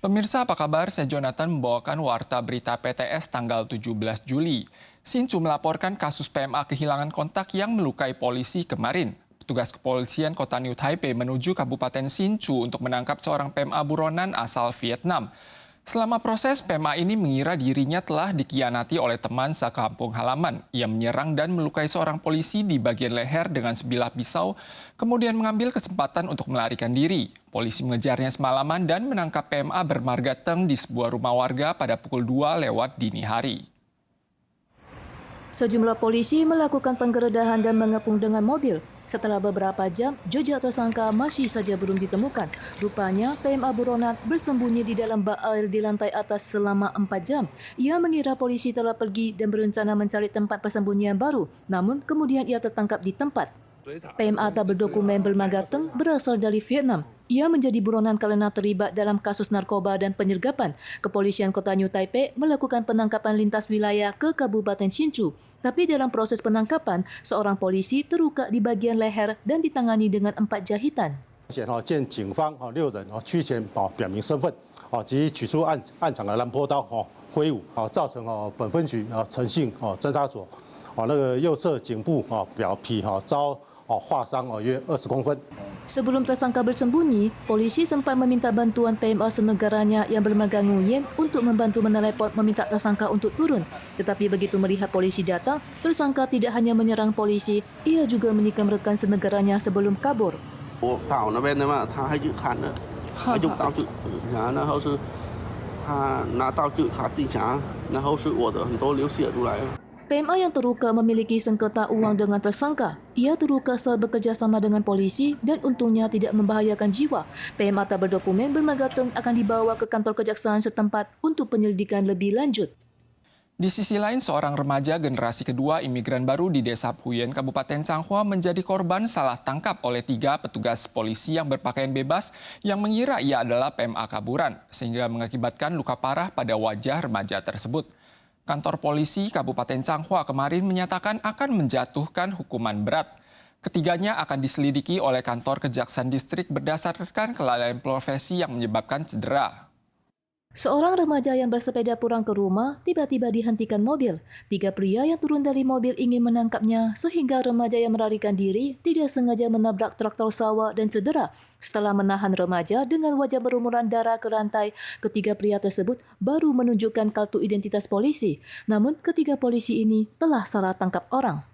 Pemirsa apa kabar? Saya Jonathan membawakan Warta Berita PTS tanggal 17 Juli. Sincu melaporkan kasus PMA kehilangan kontak yang melukai polisi kemarin. Petugas kepolisian kota New Taipei menuju Kabupaten Sincu untuk menangkap seorang PMA buronan asal Vietnam. Selama proses, PMA ini mengira dirinya telah dikhianati oleh teman sekampung halaman. Ia menyerang dan melukai seorang polisi di bagian leher dengan sebilah pisau, kemudian mengambil kesempatan untuk melarikan diri. Polisi mengejarnya semalaman dan menangkap PMA bermarga Teng di sebuah rumah warga pada pukul 2 lewat dini hari. Sejumlah polisi melakukan penggeledahan dan mengepung dengan mobil. Setelah beberapa jam, jejak tersangka masih saja belum ditemukan. Rupanya, PMA buronan bersembunyi di dalam bak air di lantai atas selama 4 jam. Ia mengira polisi telah pergi dan berencana mencari tempat persembunyian baru. Namun, kemudian ia tertangkap di tempat. PMA tak berdokumen bermarga Teng berasal dari Vietnam. Ia menjadi buronan karena terlibat dalam kasus narkoba dan penyergapan. Kepolisian kota New Taipei melakukan penangkapan lintas wilayah ke Kabupaten Hsinchu. Tapi dalam proses penangkapan, seorang polisi terluka di bagian leher dan ditangani dengan 4 jahitan. 见警方6人趋前表明身份及取出案场的兰坡刀挥舞造成本分局诚信侦查所那个右侧颈部表皮遭划伤约20公分。 Sebelum tersangka bersembunyi, polisi sempat meminta bantuan PMA senegaranya yang bermarga Nguyen untuk membantu menelepon meminta tersangka untuk turun. Tetapi begitu melihat polisi datang, tersangka tidak hanya menyerang polisi, ia juga menikam rekan senegaranya sebelum kabur. 我跑那边的嘛，他还去看了，他用刀子，然后是他拿刀子卡地墙，然后是我的很多流血出来了。 PMA yang terluka memiliki sengketa uang dengan tersangka. Ia terluka saat bekerja sama dengan polisi dan untungnya tidak membahayakan jiwa. PMA tak berdokumen bermarga Teng akan dibawa ke kantor kejaksaan setempat untuk penyelidikan lebih lanjut. Di sisi lain, seorang remaja generasi kedua imigran baru di Desa Puyen, Kabupaten Changhua menjadi korban salah tangkap oleh 3 petugas polisi yang berpakaian bebas yang mengira ia adalah PMA kaburan, sehingga mengakibatkan luka parah pada wajah remaja tersebut. Kantor polisi Kabupaten Changhua kemarin menyatakan akan menjatuhkan hukuman berat. Ketiganya akan diselidiki oleh kantor kejaksaan distrik berdasarkan kelalaian profesi yang menyebabkan cedera. Seorang remaja yang bersepeda pulang ke rumah tiba-tiba dihentikan mobil. 3 pria yang turun dari mobil ingin menangkapnya sehingga remaja yang melarikan diri tidak sengaja menabrak traktor sawah dan cedera. Setelah menahan remaja dengan wajah berlumuran darah ke lantai, ketiga pria tersebut baru menunjukkan kartu identitas polisi. Namun ketiga polisi ini telah salah tangkap orang.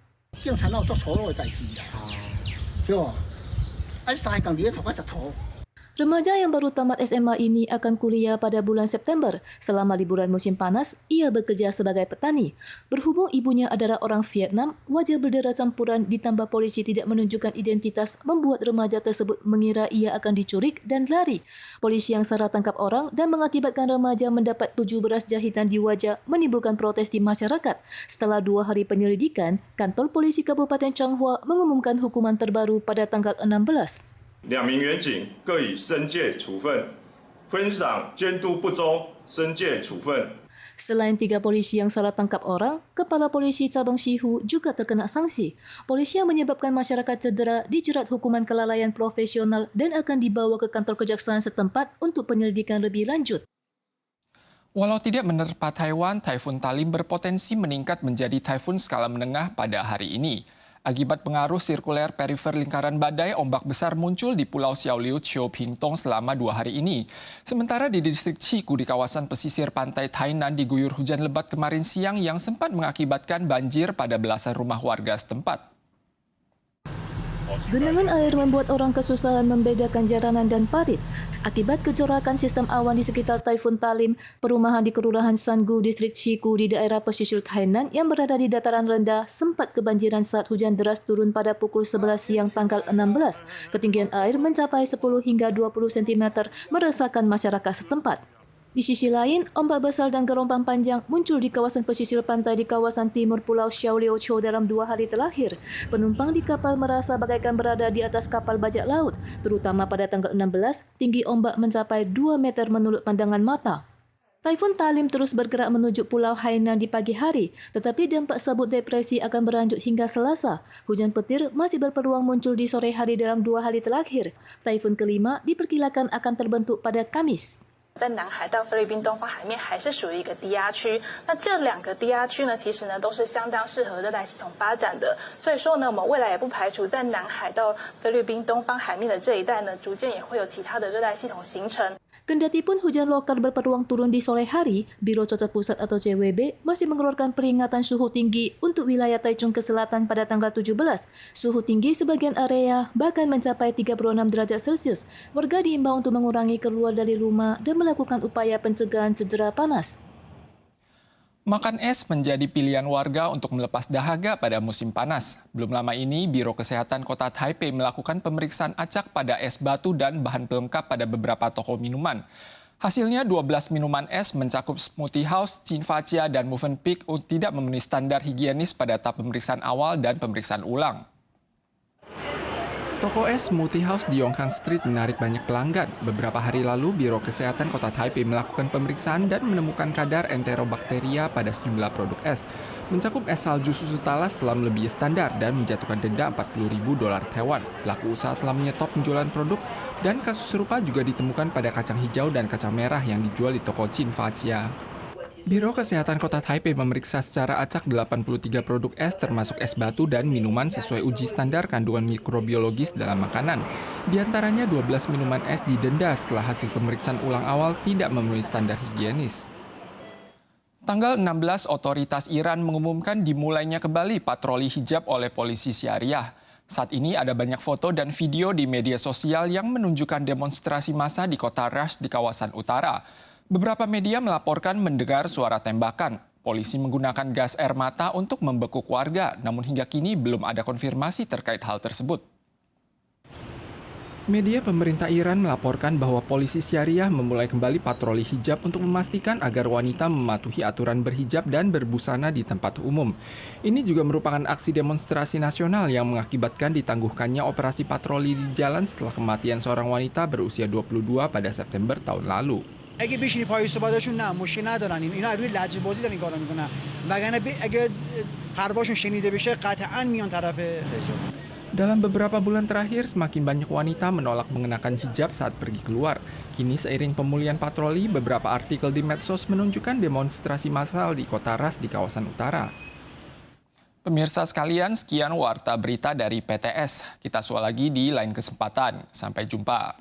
Remaja yang baru tamat SMA ini akan kuliah pada bulan September. Selama liburan musim panas, ia bekerja sebagai petani. Berhubung ibunya adalah orang Vietnam, wajah berdarah campuran ditambah polisi tidak menunjukkan identitas membuat remaja tersebut mengira ia akan diculik dan lari. Polisi yang salah tangkap orang dan mengakibatkan remaja mendapat 17 jahitan di wajah menimbulkan protes di masyarakat. Setelah 2 hari penyelidikan, kantor polisi Kabupaten Changhua mengumumkan hukuman terbaru pada tanggal 16. 2名员警各以申诫处分，分赏监督不周，申诫处分。 Selain 3 polisi yang salah tangkap orang, Kepala Polisi Cabang Shihu juga terkena sanksi. Polisi yang menyebabkan masyarakat cedera dijerat hukuman kelalaian profesional dan akan dibawa ke kantor kejaksaan setempat untuk penyelidikan lebih lanjut. Walau tidak menerpa Taiwan, Taifun Talim berpotensi meningkat menjadi taifun skala menengah pada hari ini. Akibat pengaruh sirkuler perifer lingkaran badai, ombak besar muncul di Pulau Xiaoliu, Chio Ping Tong selama 2 hari ini. Sementara di distrik Chiku di kawasan pesisir pantai Tainan diguyur hujan lebat kemarin siang yang sempat mengakibatkan banjir pada belasan rumah warga setempat. Genangan air membuat orang kesusahan membedakan jalanan dan parit. Akibat kecorakan sistem awan di sekitar Taifun Talim, perumahan di Kelurahan Sangu, Distrik Chiku di daerah pesisir Tainan yang berada di dataran rendah sempat kebanjiran saat hujan deras turun pada pukul 11 siang tanggal 16. Ketinggian air mencapai 10 hingga 20 cm meresahkan masyarakat setempat. Di sisi lain, ombak besar dan gelombang panjang muncul di kawasan pesisir pantai di kawasan timur Pulau Xiaoliu dalam 2 hari terakhir. Penumpang di kapal merasa bagaikan berada di atas kapal bajak laut, terutama pada tanggal 16, tinggi ombak mencapai 2 meter menurut pandangan mata. Taifun Talim terus bergerak menuju Pulau Hainan di pagi hari, tetapi dampak sabut depresi akan berlanjut hingga Selasa. Hujan petir masih berpeluang muncul di sore hari dalam 2 hari terakhir. Taifun kelima diperkirakan akan terbentuk pada Kamis. 在南海到菲律宾东方海面还是属于一个低压区，那这两个低压区呢，其实呢都是相当适合热带系统发展的，所以说呢，我们未来也不排除在南海到菲律宾东方海面的这一带呢，逐渐也会有其他的热带系统形成。 Kendati pun hujan lokal berpeluang turun di sore hari, Biro Cuaca Pusat atau CWB masih mengeluarkan peringatan suhu tinggi untuk wilayah Taichung ke selatan pada tanggal 17. Suhu tinggi sebagian area bahkan mencapai 36 derajat Celcius. Warga diimbau untuk mengurangi keluar dari rumah dan melakukan upaya pencegahan cedera panas. Makan es menjadi pilihan warga untuk melepas dahaga pada musim panas. Belum lama ini, Biro Kesehatan Kota Taipei melakukan pemeriksaan acak pada es batu dan bahan pelengkap pada beberapa toko minuman. Hasilnya 12 minuman es mencakup Smoothie House, Cinfacia, dan Movenpick tidak memenuhi standar higienis pada tahap pemeriksaan awal dan pemeriksaan ulang. Toko es Smoothie House di Yongkang Street menarik banyak pelanggan. Beberapa hari lalu, Biro Kesehatan Kota Taipei melakukan pemeriksaan dan menemukan kadar enterobakteria pada sejumlah produk es. Mencakup es salju susu talas telah melebihi standar dan menjatuhkan denda $40.000 Taiwan. Pelaku usaha telah menyetop penjualan produk dan kasus serupa juga ditemukan pada kacang hijau dan kacang merah yang dijual di toko Cinfacia. Biro Kesehatan Kota Taipei memeriksa secara acak 83 produk es termasuk es batu dan minuman sesuai uji standar kandungan mikrobiologis dalam makanan. Di antaranya 12 minuman es didenda setelah hasil pemeriksaan ulang awal tidak memenuhi standar higienis. Tanggal 16, otoritas Iran mengumumkan dimulainya kembali patroli hijab oleh polisi syariah. Saat ini ada banyak foto dan video di media sosial yang menunjukkan demonstrasi massa di kota Rash di kawasan utara. Beberapa media melaporkan mendengar suara tembakan. Polisi menggunakan gas air mata untuk membekuk warga, namun hingga kini belum ada konfirmasi terkait hal tersebut. Media pemerintah Iran melaporkan bahwa polisi syariah memulai kembali patroli hijab untuk memastikan agar wanita mematuhi aturan berhijab dan berbusana di tempat umum. Ini juga merupakan aksi demonstrasi nasional yang mengakibatkan ditangguhkannya operasi patroli di jalan setelah kematian seorang wanita berusia 22 pada September tahun lalu. اگه بشینی پای صحبتاشون نه مشکل ندارن اینا روی لهجه بازی دارن این کارو میکنن وگرنه اگه حرفاشون شنیده بشه قطعا میان طرف حجاب. Dalam beberapa bulan terakhir, semakin banyak wanita menolak mengenakan hijab saat pergi keluar. Kini seiring pemulihan patroli, beberapa artikel di medsos menunjukkan demonstrasi massal di kota Ras di kawasan utara. Pemirsa sekalian, sekian warta berita dari PTS. Kita soal lagi di lain kesempatan. Sampai jumpa.